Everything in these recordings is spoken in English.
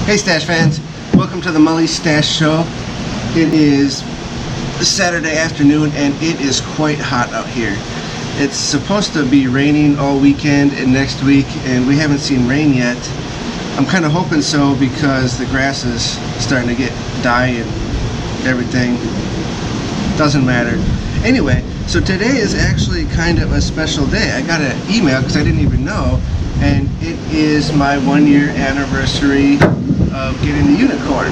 Hey Stash fans, welcome to the Mully Stash Show. It is Saturday afternoon and it is quite hot out here. It's supposed to be raining all weekend and next week, and we haven't seen rain yet. I'm kind of hoping so because the grass is starting to get die and everything. Doesn't matter. Anyway, so today is actually kind of a special day. I got an email because I didn't even know, and it is my 1-year anniversary of getting the unicorn.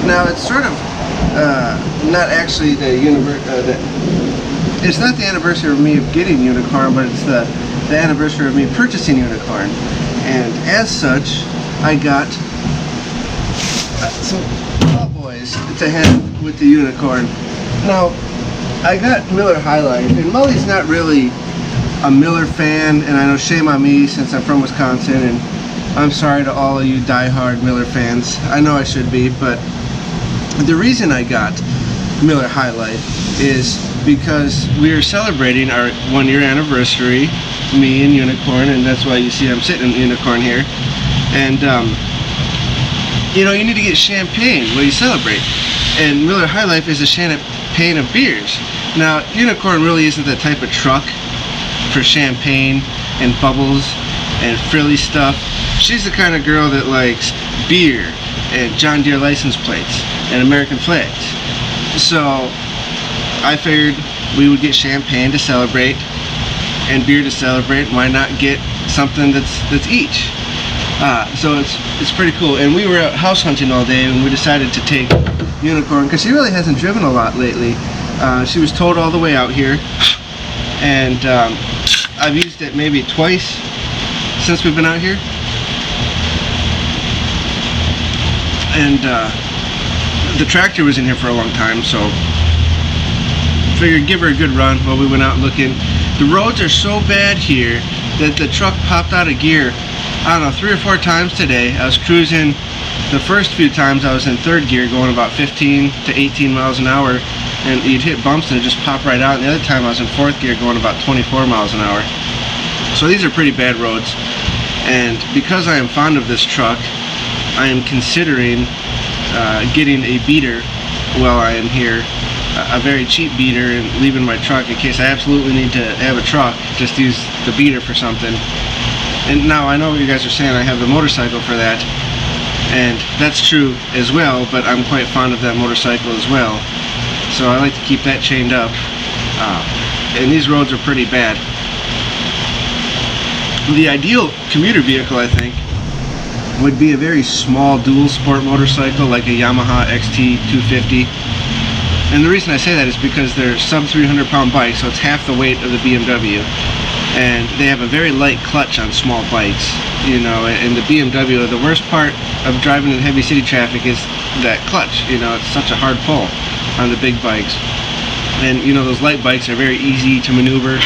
Now it's sort of not actually it's not the anniversary of me of getting unicorn, but it's the anniversary of me purchasing unicorn. And as such, I got some cowboys to have with the unicorn. Now, I got Miller High Life, and Mully's not really a Miller fan, and I know shame on me since I'm from Wisconsin, and I'm sorry to all of you diehard Miller fans. I know I should be, but the reason I got Miller High Life is because we are celebrating our 1-year anniversary, me and Unicorn, and that's why you see I'm sitting in Unicorn here. And you know, you need to get champagne when you celebrate, and Miller High Life is a champagne of beers. Now, Unicorn really isn't the type of truck for champagne and bubbles and frilly stuff. She's the kind of girl that likes beer and John Deere license plates and American flags. So I figured we would get champagne to celebrate and beer to celebrate. Why not get something that's each? So it's pretty cool. And we were out house hunting all day, and we decided to take Unicorn because she really hasn't driven a lot lately. She was towed all the way out here, and I've used it maybe twice since we've been out here. And the tractor was in here for a long time, so figured give her a good run while we went out looking. The roads are so bad here that the truck popped out of gear, I don't know, 3 or 4 times today. I was cruising the first few times, I was in 3rd gear going about 15 to 18 miles an hour, and you'd hit bumps and it'd just pop right out. And the other time I was in 4th gear going about 24 miles an hour. So these are pretty bad roads, and because I am fond of this truck, I am considering getting a beater while I am here, a very cheap beater, and leaving my truck in case I absolutely need to have a truck, just use the beater for something. And now I know what you guys are saying, I have the motorcycle for that, and that's true as well, but I'm quite fond of that motorcycle as well, so I like to keep that chained up. And these roads are pretty bad. The ideal commuter vehicle, I think, would be a very small dual sport motorcycle like a Yamaha XT 250. And the reason I say that is because they're sub 300 pound bikes, so it's half the weight of the BMW. And they have a very light clutch on small bikes, you know, and the BMW, the worst part of driving in heavy city traffic is that clutch, you know, it's such a hard pull on the big bikes. And you know, those light bikes are very easy to maneuver,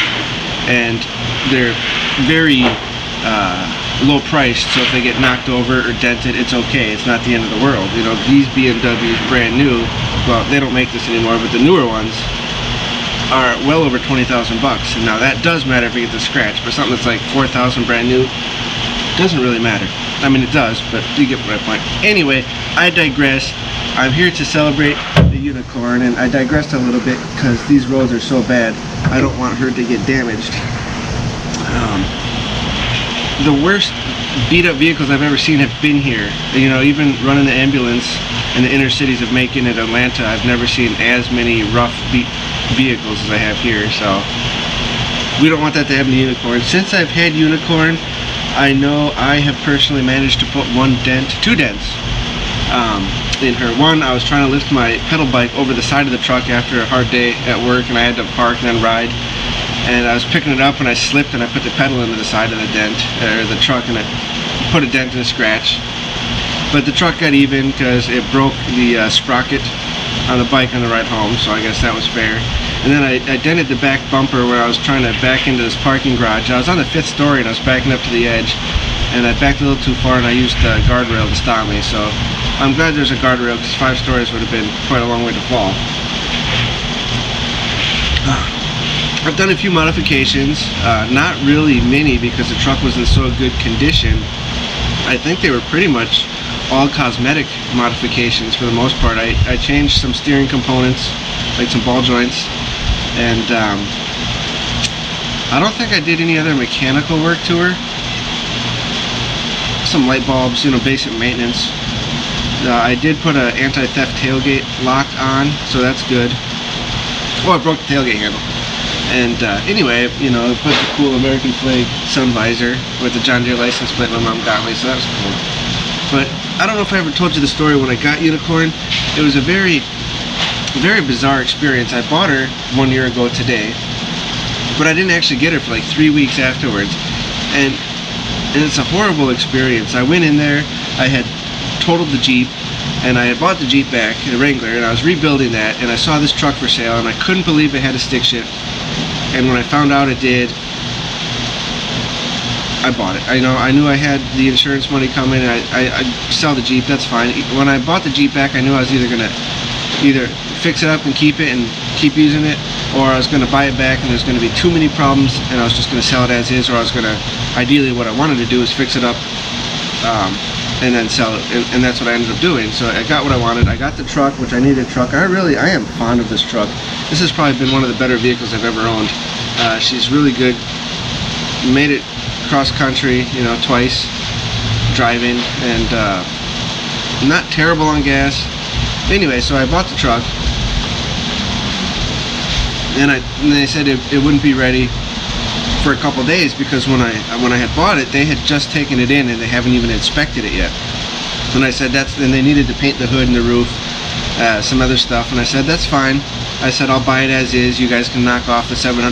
and they're very low priced, so if they get knocked over or dented, it's okay, it's not the end of the world. You know, these BMWs, brand new, well, they don't make this anymore, but the newer ones are well over 20,000 bucks. And now that does matter if you get the scratch, but something that's like 4,000 brand new doesn't really matter. I mean, it does, but you get my point. Anyway, I digress. I'm here to celebrate the unicorn, and I digressed a little bit because these roads are so bad. I don't want her to get damaged. The worst beat-up vehicles I've ever seen have been here. You know, even running the ambulance in the inner cities of Macon and Atlanta, I've never seen as many rough beat vehicles as I have here, so we don't want that to happen to Unicorn. Since I've had Unicorn, I know I have personally managed to put 2 dents in her. One, I was trying to lift my pedal bike over the side of the truck after a hard day at work, and I had to park and then ride. And I was picking it up and I slipped and I put the pedal into the side of the dent, or the truck, and it put a dent and a scratch. But the truck got even because it broke the sprocket on the bike on the ride home, so I guess that was fair. And then I dented the back bumper where I was trying to back into this parking garage. I was on the 5th story and I was backing up to the edge, and I backed a little too far and I used the guardrail to stop me. So I'm glad there's a guardrail because 5 stories would have been quite a long way to fall. I've done a few modifications, not really many because the truck was in so good condition. I think they were pretty much all cosmetic modifications for the most part. I changed some steering components, like some ball joints, and I don't think I did any other mechanical work to her. Some light bulbs, you know, basic maintenance. I did put an anti-theft tailgate lock on, so that's good. Oh, I broke the tailgate handle. And anyway, you know, I put the cool American flag sun visor with the John Deere license plate my mom got me, so that was cool. But I don't know if I ever told you the story when I got Unicorn. It was a very, very bizarre experience. I bought her 1 year ago today, but I didn't actually get her for like 3 weeks afterwards. And it's a horrible experience. I went in there, I had totaled the Jeep, and I had bought the Jeep back, the Wrangler, and I was rebuilding that, and I saw this truck for sale, and I couldn't believe it had a stick shift. And when I found out it did, I bought it. I knew I had the insurance money coming, and I'd sell the Jeep, that's fine. When I bought the Jeep back, I knew I was either going to fix it up and keep it and keep using it, or I was going to buy it back and there's going to be too many problems and I was just going to sell it as is, or I was going to, ideally what I wanted to do is fix it up and then sell it, and that's what I ended up doing. So I got what I wanted. I got the truck, which I needed a truck. I am fond of this truck. This has probably been one of the better vehicles I've ever owned. She's really good. Made it cross country, you know, twice driving, and not terrible on gas. Anyway, so I bought the truck, and they said it wouldn't be ready for a couple days because when I had bought it, they had just taken it in and they haven't even inspected it yet. And I said then they needed to paint the hood and the roof, some other stuff, and I said that's fine. I said I'll buy it as is. You guys can knock off the $700.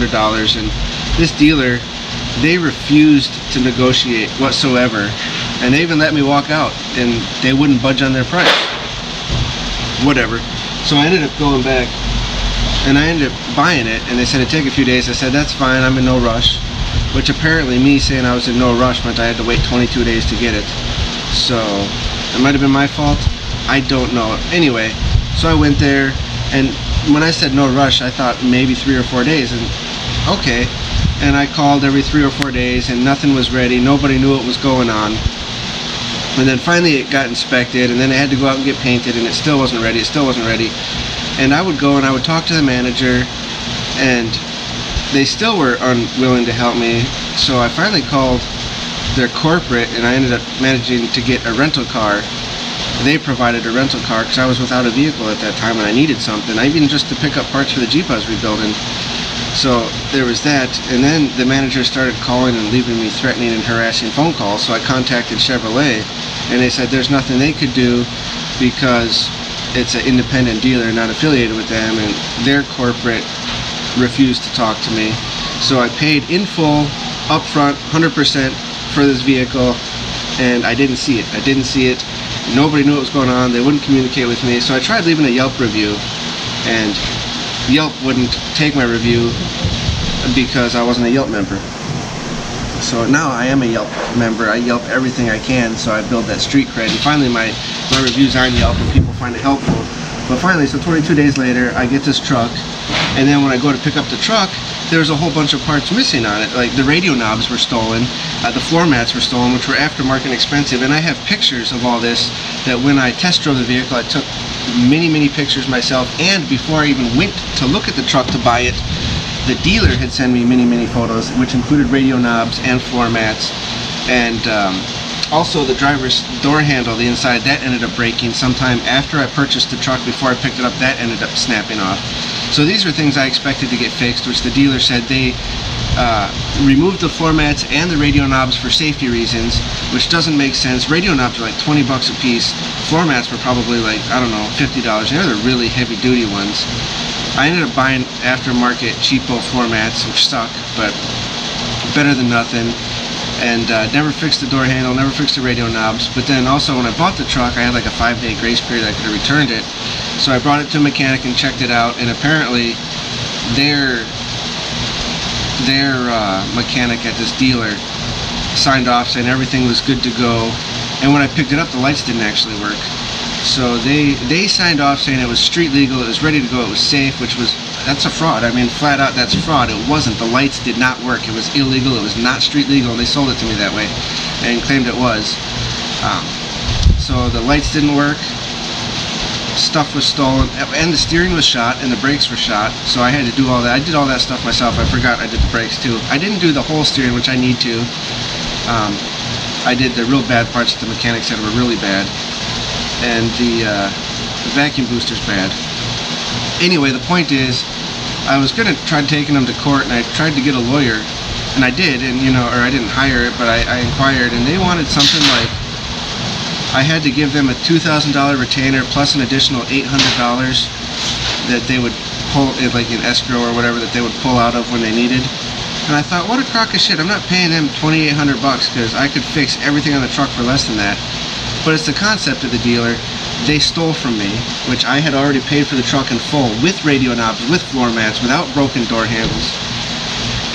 And this dealer, they refused to negotiate whatsoever, and they even let me walk out, and they wouldn't budge on their price. Whatever. So I ended up going back and I ended up buying it, and they said it'd take a few days. I said that's fine, I'm in no rush, which apparently me saying I was in no rush meant I had to wait 22 days to get it. So it might have been my fault, I don't know. Anyway, so I went there, and when I said no rush, I thought maybe 3 or 4 days, and okay. And I called every 3 or 4 days and nothing was ready, nobody knew what was going on. And then finally it got inspected, and then it had to go out and get painted, and it still wasn't ready, And I would go and I would talk to the manager, and they still were unwilling to help me. So I finally called their corporate, and I ended up managing to get a rental car. They provided a rental car because I was without a vehicle at that time and I needed something, even just to pick up parts for the Jeep I was rebuilding. So there was that, and then the manager started calling and leaving me threatening and harassing phone calls. So I contacted Chevrolet, and they said there's nothing they could do because it's an independent dealer, not affiliated with them, and their corporate refused to talk to me. So I paid in full, upfront, 100% for this vehicle, and I didn't see it. Nobody knew what was going on. They wouldn't communicate with me. So I tried leaving a Yelp review, and Yelp wouldn't take my review because I wasn't a Yelp member. So now I am a Yelp member. I Yelp everything I can, so I build that street cred. And finally my review's on Yelp and people find it helpful. But finally, so 22 days later, I get this truck, and then when I go to pick up the truck, there's a whole bunch of parts missing on it. Like the radio knobs were stolen, the floor mats were stolen, which were aftermarket and expensive, and I have pictures of all this, that when I test drove the vehicle, I took many pictures myself, and before I even went to look at the truck to buy it, the dealer had sent me many photos, which included radio knobs and floor mats, and also the driver's door handle, the inside, that ended up breaking sometime after I purchased the truck. Before I picked it up, that ended up snapping off. So these are things I expected to get fixed, which the dealer said they removed the floor mats and the radio knobs for safety reasons, which doesn't make sense. Radio knobs are like 20 bucks a piece. Floor mats were probably like, I don't know, $50. And they're the really heavy duty ones. I ended up buying aftermarket cheapo floor mats, which suck, but better than nothing. And never fixed the door handle, never fixed the radio knobs. But then also when I bought the truck, I had like a 5-day grace period. I could have returned it. So I brought it to a mechanic and checked it out, and apparently their mechanic at this dealer signed off saying everything was good to go. And when I picked it up, the lights didn't actually work. So they signed off saying it was street legal, it was ready to go, it was safe, that's a fraud. I mean, flat out, that's fraud. It wasn't. The lights did not work. It was illegal. It was not street legal, and they sold it to me that way and claimed it was. So the lights didn't work, stuff was stolen, and the steering was shot, and the brakes were shot. So I had to do all that. I did all that stuff myself. I forgot I did the brakes too. I didn't do the whole steering, which I need to. I did the real bad parts that the mechanic said were really bad, and the vacuum booster's bad. Anyway, the point is, I was gonna try taking them to court, and I tried to get a lawyer, and I did, and or I didn't hire it, but I inquired, and they wanted something like I had to give them a $2,000 retainer plus an additional $800 that they would pull, like in escrow or whatever, that they would pull out of when they needed. And I thought, what a crock of shit. I'm not paying them $2,800 because I could fix everything on the truck for less than that. But it's the concept of the dealer. They stole from me, which I had already paid for the truck in full, with radio knobs, with floor mats, without broken door handles.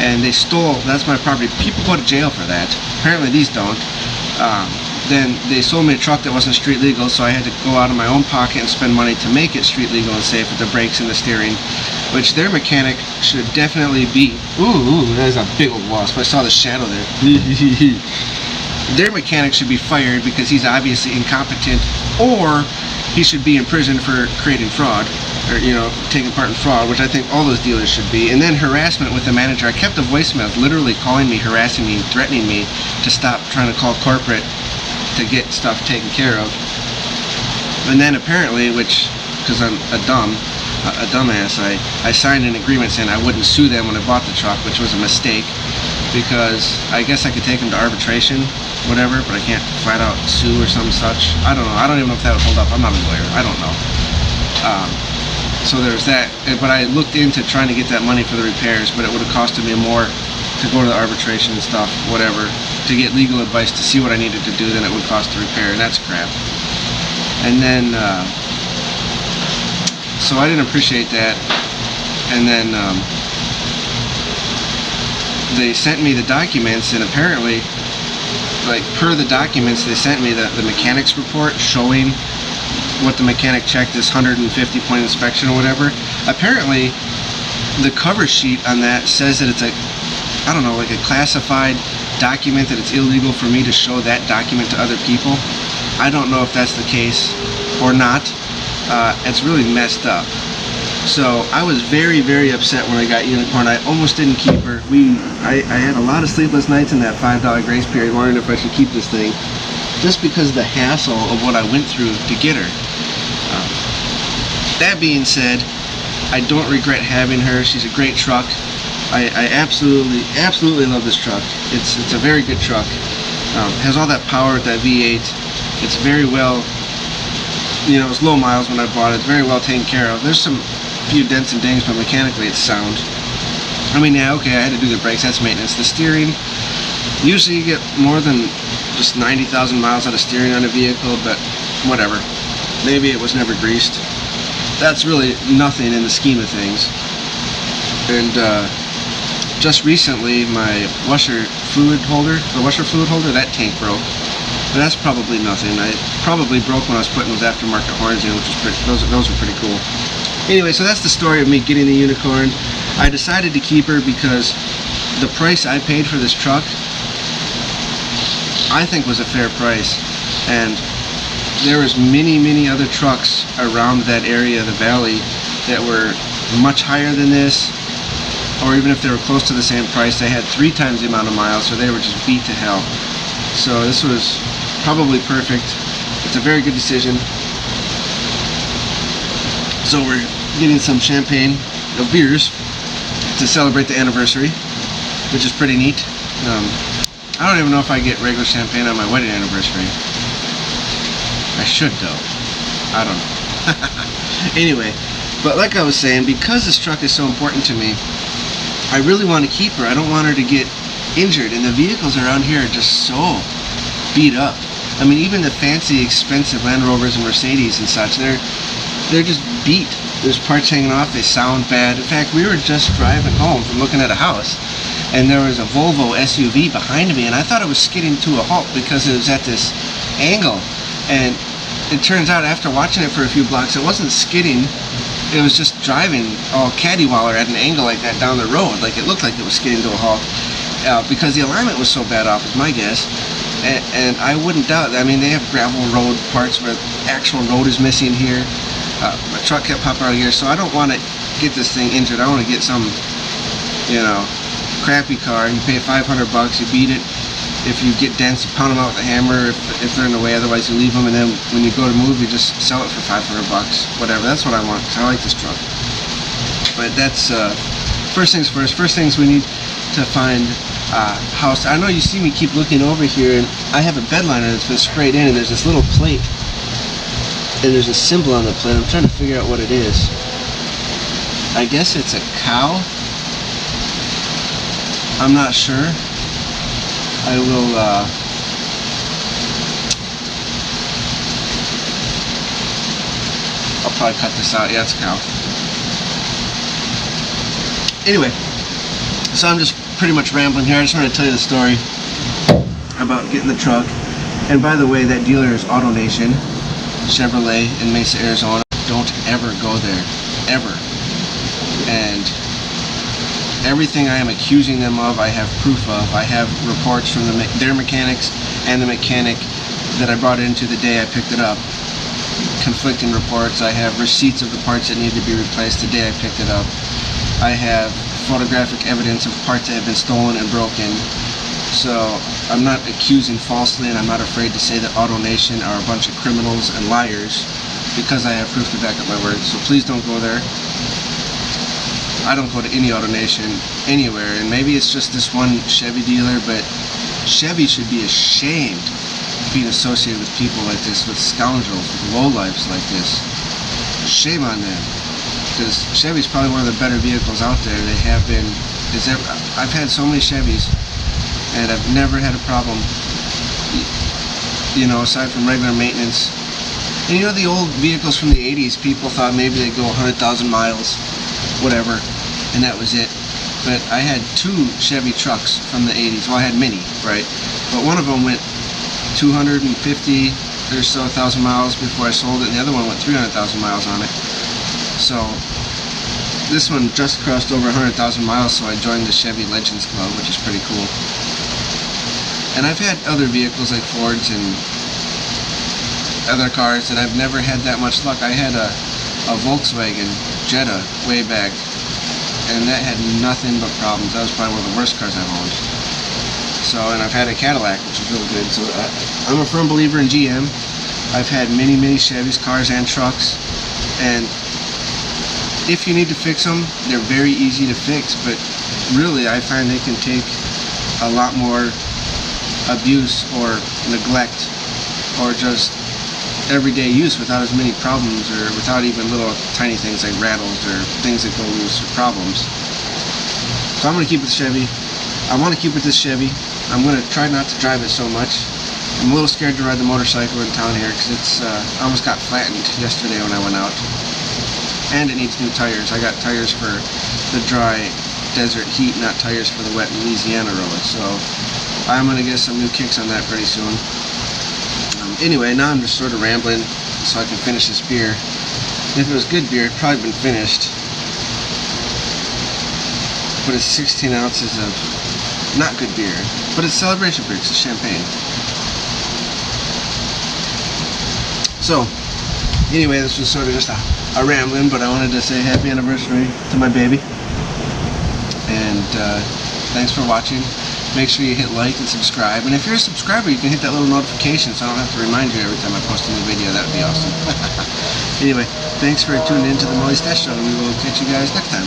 And they stole, that's my property. People go to jail for that. Apparently these don't. Then they sold me a truck that wasn't street legal, so I had to go out of my own pocket and spend money to make it street legal and safe with the brakes and the steering, which their mechanic should definitely be. Ooh, there's a big old wasp. I saw the shadow there. Their mechanic should be fired because he's obviously incompetent, or he should be in prison for creating fraud, or taking part in fraud, which I think all those dealers should be. And then harassment with the manager. I kept the voicemails literally calling me, harassing me, threatening me to stop trying to call corporate to get stuff taken care of. And then apparently, because I'm a dumbass, I signed an agreement saying I wouldn't sue them when I bought the truck, which was a mistake, because I guess I could take them to arbitration, whatever, but I can't flat out sue or some such. I don't know. I don't even know if that would hold up. I'm not a lawyer. I don't know. So there's that. But I looked into trying to get that money for the repairs, but it would have costed me more to go to the arbitration and stuff, whatever, to get legal advice to see what I needed to do than it would cost to repair, and that's crap. And then, so I didn't appreciate that. And then they sent me the documents, and apparently, like per the documents, they sent me the mechanics report showing what the mechanic checked, this 150-point inspection or whatever. Apparently, the cover sheet on that says that it's a classified document, that it's illegal for me to show that document to other people. I don't know if that's the case or not. It's really messed up. So I was very, very upset when I got Unicorn. I almost didn't keep her. I had a lot of sleepless nights in that $5 grace period wondering if I should keep this thing, just because of the hassle of what I went through to get her. That being said, I don't regret having her. She's a great truck. I absolutely love this truck. It's a very good truck. Has all that power with that V8. It's very well, it was low miles when I bought it. It's very well taken care of. There's some few dents and dings, but mechanically it's sound. I mean, yeah, okay, I had to do the brakes. That's maintenance. The steering, usually you get more than just 90,000 miles out of steering on a vehicle, but whatever. Maybe it was never greased. That's really nothing in the scheme of things. And just recently, my washer fluid holder, that tank broke. But that's probably nothing. I probably broke when I was putting those aftermarket horns in, which was pretty, those are pretty cool. Anyway, so that's the story of me getting the Unicorn. I decided to keep her because the price I paid for this truck, I think, was a fair price. And there was many other trucks around that area of the valley that were much higher than this, or even if they were close to the same price, they had 3 times the amount of miles, so they were just beat to hell. So this was probably perfect. It's a very good decision. So we're getting some champagne of beers to celebrate the anniversary, which is pretty neat. I don't even know if I get regular champagne on my wedding anniversary. I should though. I don't know. Anyway, but like I was saying, because this truck is so important to me, I really want to keep her. I don't want her to get injured, and the vehicles around here are just so beat up. I mean, even the fancy, expensive Land Rovers and Mercedes and such, they're just beat. There's parts hanging off, they sound bad. In fact, we were just driving home from looking at a house, and there was a Volvo SUV behind me, and I thought it was skidding to a halt because it was at this angle. And it turns out, after watching it for a few blocks, it wasn't skidding. It was just driving all cattywaller at an angle like that down the road. Like, it looked like it was skidding to a halt because the alignment was so bad off, is my guess. And I wouldn't doubt. I mean, they have gravel road parts where actual road is missing here. My truck kept popping out of here, so I don't want to get this thing injured. I want to get some, you know, crappy car. You pay $500, you beat it. If you get dents, you pound them out with a hammer if they're in the way. Otherwise, you leave them, and then when you go to move, you just sell it for $500, whatever. That's what I want, because I like this truck. But that's first things first. First things, we need to find house. I know you see me keep looking over here, and I have a bed liner that's been sprayed in, and there's this little plate, and there's a symbol on the plate. I'm trying to figure out what it is. I guess it's a cow. I'm not sure. I will I'll probably cut this out. Yeah, it's a cow. Anyway, so I'm just pretty much rambling here. I just want to tell you the story about getting the truck. And by the way, that dealer is AutoNation Chevrolet in Mesa, Arizona. Don't ever go there, ever. And everything I am accusing them of, I have proof of. I have reports from their mechanics and the mechanic that I brought into the day I picked it up. Conflicting reports. I have receipts of the parts that need to be replaced the day I picked it up. I have photographic evidence of parts that have been stolen and broken. So I'm not accusing falsely, and I'm not afraid to say that AutoNation are a bunch of criminals and liars, because I have proof to back up my words. So please don't go there. I don't go to any AutoNation anywhere, and maybe it's just this one Chevy dealer, but Chevy should be ashamed being associated with people like this, with scoundrels, with lowlifes like this. Shame on them, because Chevy's probably one of the better vehicles out there. They have been. I've had so many Chevys, and I've never had a problem, you know, aside from regular maintenance. And you know, the old vehicles from the 80s, people thought maybe they'd go 100,000 miles, whatever, and that was it. But I had two Chevy trucks from the 80s. Well, I had many, right? But one of them went 250 or so thousand miles before I sold it, and the other one went 300,000 miles on it. So this one just crossed over 100,000 miles, so I joined the Chevy Legends Club, which is pretty cool. And I've had other vehicles like Fords and other cars that I've never had that much luck. I had a Volkswagen Jetta way back, and that had nothing but problems. That was probably one of the worst cars I've owned. So, and I've had a Cadillac, which is really good. So I'm a firm believer in GM. I've had many Chevys, cars and trucks, and if you need to fix them, they're very easy to fix, but really I find they can take a lot more abuse or neglect or just everyday use without as many problems, or without even little tiny things like rattles or things that go loose or problems. So I'm going to keep with Chevy. I want to keep with this Chevy. I'm going to try not to drive it so much. I'm a little scared to ride the motorcycle in town here, because it's I almost got flattened yesterday when I went out. And it needs new tires. I got tires for the dry desert heat, not tires for the wet Louisiana road. So I'm going to get some new kicks on that pretty soon. Anyway, now I'm just sort of rambling so I can finish this beer. If it was good beer, it'd probably been finished. But it's 16 ounces of not good beer. But it's celebration beer, it's champagne. So, anyway, this was sort of just a rambling, but I wanted to say happy anniversary to my baby. And thanks for watching. Make sure you hit like and subscribe. And if you're a subscriber, you can hit that little notification so I don't have to remind you every time I post a new video. That would be awesome. Anyway, thanks for tuning in to the Mully Stash Show, and we will catch you guys next time.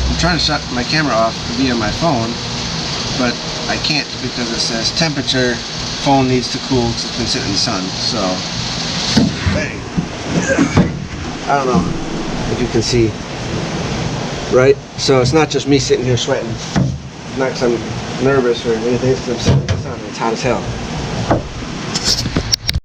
I'm trying to shut my camera off via my phone, but I can't because it says temperature, phone needs to cool because it's been sitting in the sun. So, bang. I don't know if you can see. Right? So it's not just me sitting here sweating. Not because I'm nervous or anything, it's because I'm sitting in the sun. It's hot as hell.